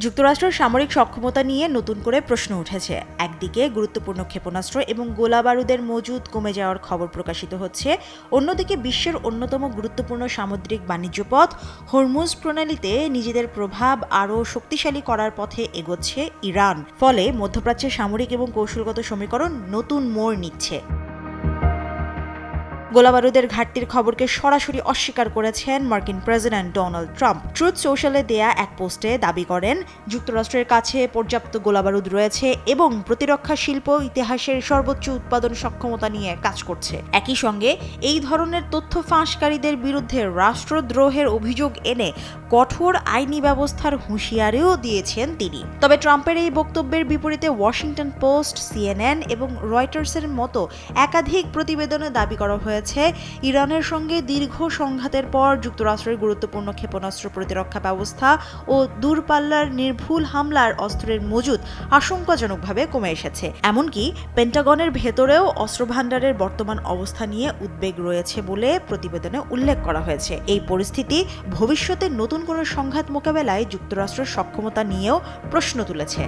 যুক্তরাষ্ট্রের সামরিক সক্ষমতা নিয়ে নতুন করে প্রশ্ন উঠেছে। একদিকে গুরুত্বপূর্ণ ক্ষেপণাস্ত্র এবং গোলাবারুদের মজুদ কমে যাওয়ার খবর প্রকাশিত হচ্ছে, অন্যদিকে বিশ্বের অন্যতম গুরুত্বপূর্ণ সামুদ্রিক বাণিজ্য পথ হরমুজ প্রণালীতে নিজেদের প্রভাব আরও শক্তিশালী করার পথে এগোচ্ছে ইরান। ফলে মধ্যপ্রাচ্যের সামরিক এবং কৌশলগত সমীকরণ নতুন মোড় নিচ্ছে। গোলাবারুদের ঘাটতির খবরকে সরাসরি অস্বীকার করেছেন মার্কিন প্রেসিডেন্ট ডোনাল্ড ট্রাম্প। ট্রুথ সোশ্যালে দেয়া এক পোস্টে দাবি করেন, যুক্তরাষ্ট্রের কাছে পর্যাপ্ত গোলাবারুদ রয়েছে এবং প্রতিরক্ষা শিল্প ইতিহাসের সর্বোচ্চ উৎপাদন সক্ষমতা নিয়ে কাজ করছে। একই সঙ্গে এই ধরনের তথ্য ফাঁসকারীদের বিরুদ্ধে রাষ্ট্রদ্রোহের অভিযোগ এনে কঠোর আইনি ব্যবস্থার হুঁশিয়ারিও দিয়েছেন তিনি। তবে ট্রাম্পের এই বক্তব্যের বিপরীতে ওয়াশিংটন পোস্ট, সিএনএন এবং রয়টার্সের মতো একাধিক প্রতিবেদনে দাবি করা হয়েছে ইরানের সঙ্গে দীর্ঘ সংঘাতের পর যুক্তরাষ্ট্রের গুরুত্বপূর্ণ ক্ষেপণাস্ত্র প্রতিরক্ষা ব্যবস্থা ও দূরপাল্লার নির্ভুল হামলার অস্ত্রের মজুদ আশঙ্কাজনকভাবে কমে এসেছে। এমনকি পেন্টাগনের ভেতরেও অস্ত্রভান্ডারের বর্তমান অবস্থা নিয়ে উদ্বেগ রয়েছে বলে প্রতিবেদনে উল্লেখ করা হয়েছে। এই পরিস্থিতি ভবিষ্যতে নতুন কোনো সংঘাত মোকাবেলায় যুক্তরাষ্ট্রের সক্ষমতা নিয়েও প্রশ্ন তুলেছে।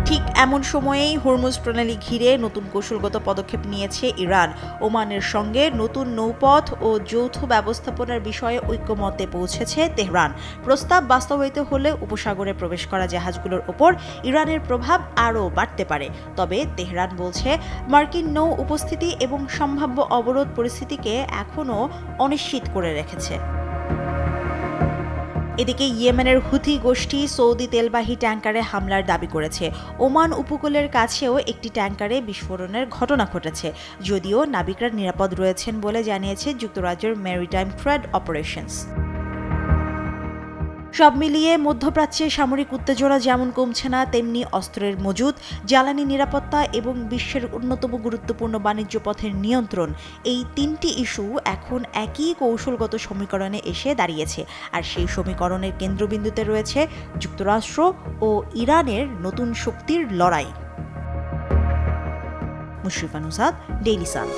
ঠিক এমন সময়েই হরমুজ প্রণালী ঘিরে নতুন কৌশলগত পদক্ষেপ নিয়েছে ইরান। ওমানের সঙ্গে নতুন নৌপথ ও যৌথ ব্যবস্থাপনার বিষয়ে ঐক্যমতে পৌঁছেছে তেহরান। প্রস্তাব বাস্তবায়িত হলে উপসাগরে প্রবেশ করা জাহাজগুলোর ওপর ইরানের প্রভাব আরও বাড়তে পারে। তবে তেহরান বলছে, মার্কিন নৌ উপস্থিতি এবং সম্ভাব্য অবরোধ পরিস্থিতিকে এখনও অনিশ্চিত করে রেখেছে। এদিকে ইয়েমেনের হুথি গোষ্ঠী সৌদি তেলবাহী ট্যাঙ্কারে হামলার দাবি করেছে। ওমান উপকূলের কাছেও একটি ট্যাঙ্কারে বিস্ফোরণের ঘটনা ঘটেছে, যদিও নাবিকরা নিরাপদ রয়েছেন বলে জানিয়েছে যুক্তরাজ্যের ম্যারিটাইম ট্রেড অপারেশনস। সব মিলিয়ে মধ্যপ্রাচ্যে সামরিক উত্তেজনা যেমন কমছে না, তেমনি অস্ত্রের মজুদ, জ্বালানি নিরাপত্তা এবং বিশ্বের অন্যতম গুরুত্বপূর্ণ বাণিজ্য পথের নিয়ন্ত্রণ, এই তিনটি ইস্যু এখন একই কৌশলগত সমীকরণে এসে দাঁড়িয়েছে। আর সেই সমীকরণের কেন্দ্রবিন্দুতে রয়েছে যুক্তরাষ্ট্র ও ইরানের নতুন শক্তির লড়াই। Mushrifa Nusrat, Daily Sun.